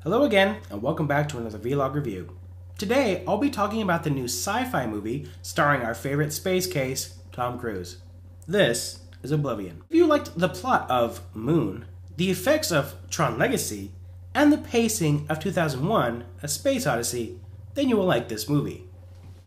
Hello again, and welcome back to another vlog review. Today, I'll be talking about the new sci-fi movie starring our favorite space case, Tom Cruise. This is Oblivion. If you liked the plot of Moon, the effects of Tron Legacy, and the pacing of 2001, A Space Odyssey, then you will like this movie.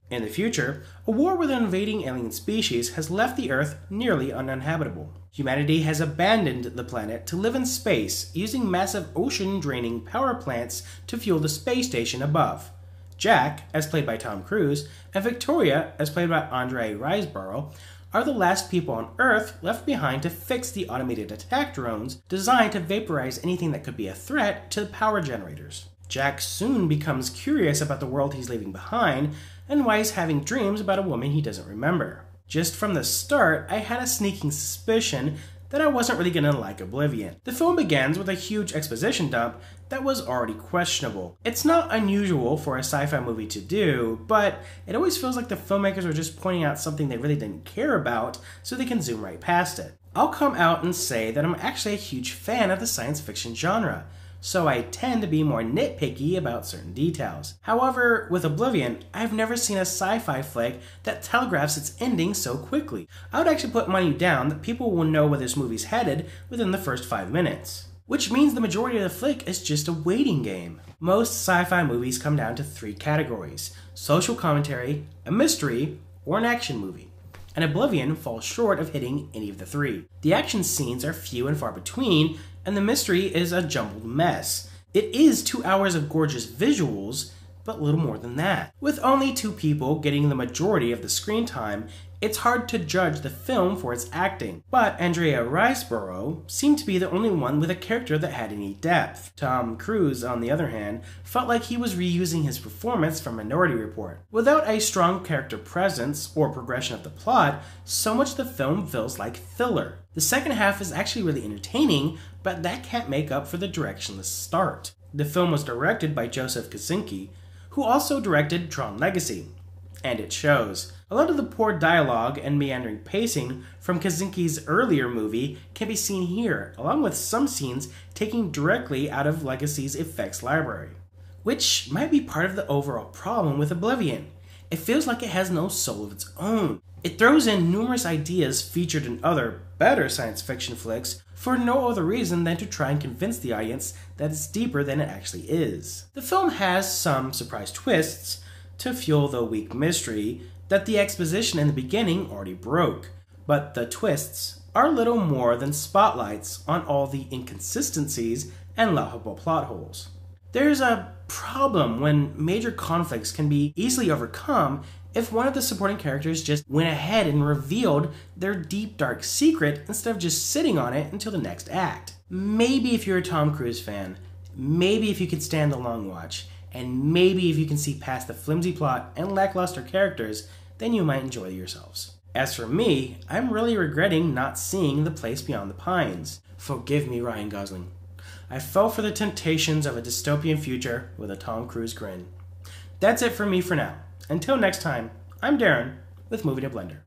In the future, a war with an invading alien species has left the Earth nearly uninhabitable. Humanity has abandoned the planet to live in space, using massive ocean-draining power plants to fuel the space station above. Jack, as played by Tom Cruise, and Victoria, as played by Andre Riseborough, are the last people on Earth left behind to fix the automated attack drones designed to vaporize anything that could be a threat to the power generators. Jack soon becomes curious about the world he's leaving behind and why he's having dreams about a woman he doesn't remember. Just from the start, I had a sneaking suspicion that I wasn't really gonna like Oblivion. The film begins with a huge exposition dump that was already questionable. It's not unusual for a sci-fi movie to do, but it always feels like the filmmakers are just pointing out something they really didn't care about so they can zoom right past it. I'll come out and say that I'm actually a huge fan of the science fiction genre, so I tend to be more nitpicky about certain details. However, with Oblivion, I've never seen a sci-fi flick that telegraphs its ending so quickly. I would actually put money down that people will know where this movie's headed within the first 5 minutes. Which means the majority of the flick is just a waiting game. Most sci-fi movies come down to 3 categories: social commentary, a mystery, or an action movie. And Oblivion falls short of hitting any of the 3. The action scenes are few and far between, and the mystery is a jumbled mess. It is 2 hours of gorgeous visuals, but little more than that. With only 2 people getting the majority of the screen time, it's hard to judge the film for its acting. But Andrea Riseborough seemed to be the only one with a character that had any depth. Tom Cruise, on the other hand, felt like he was reusing his performance from Minority Report. Without a strong character presence or progression of the plot, so much of the film feels like filler. The second half is actually really entertaining, but that can't make up for the directionless start. The film was directed by Joseph Kosinski, who also directed Tron Legacy, and it shows. A lot of the poor dialogue and meandering pacing from Kosinski's earlier movie can be seen here, along with some scenes taken directly out of Legacy's effects library, which might be part of the overall problem with Oblivion. It feels like it has no soul of its own. It throws in numerous ideas featured in other, better science fiction flicks for no other reason than to try and convince the audience that it's deeper than it actually is. The film has some surprise twists to fuel the weak mystery that the exposition in the beginning already broke, but the twists are little more than spotlights on all the inconsistencies and laughable plot holes. There's a problem when major conflicts can be easily overcome if one of the supporting characters just went ahead and revealed their deep dark secret instead of just sitting on it until the next act. Maybe if you're a Tom Cruise fan, maybe if you could stand the long watch, and maybe if you can see past the flimsy plot and lackluster characters, then you might enjoy yourselves. As for me, I'm really regretting not seeing The Place Beyond the Pines. Forgive me, Ryan Gosling. I fell for the temptations of a dystopian future with a Tom Cruise grin. That's it for me for now. Until next time, I'm Darren with Movie to Blender.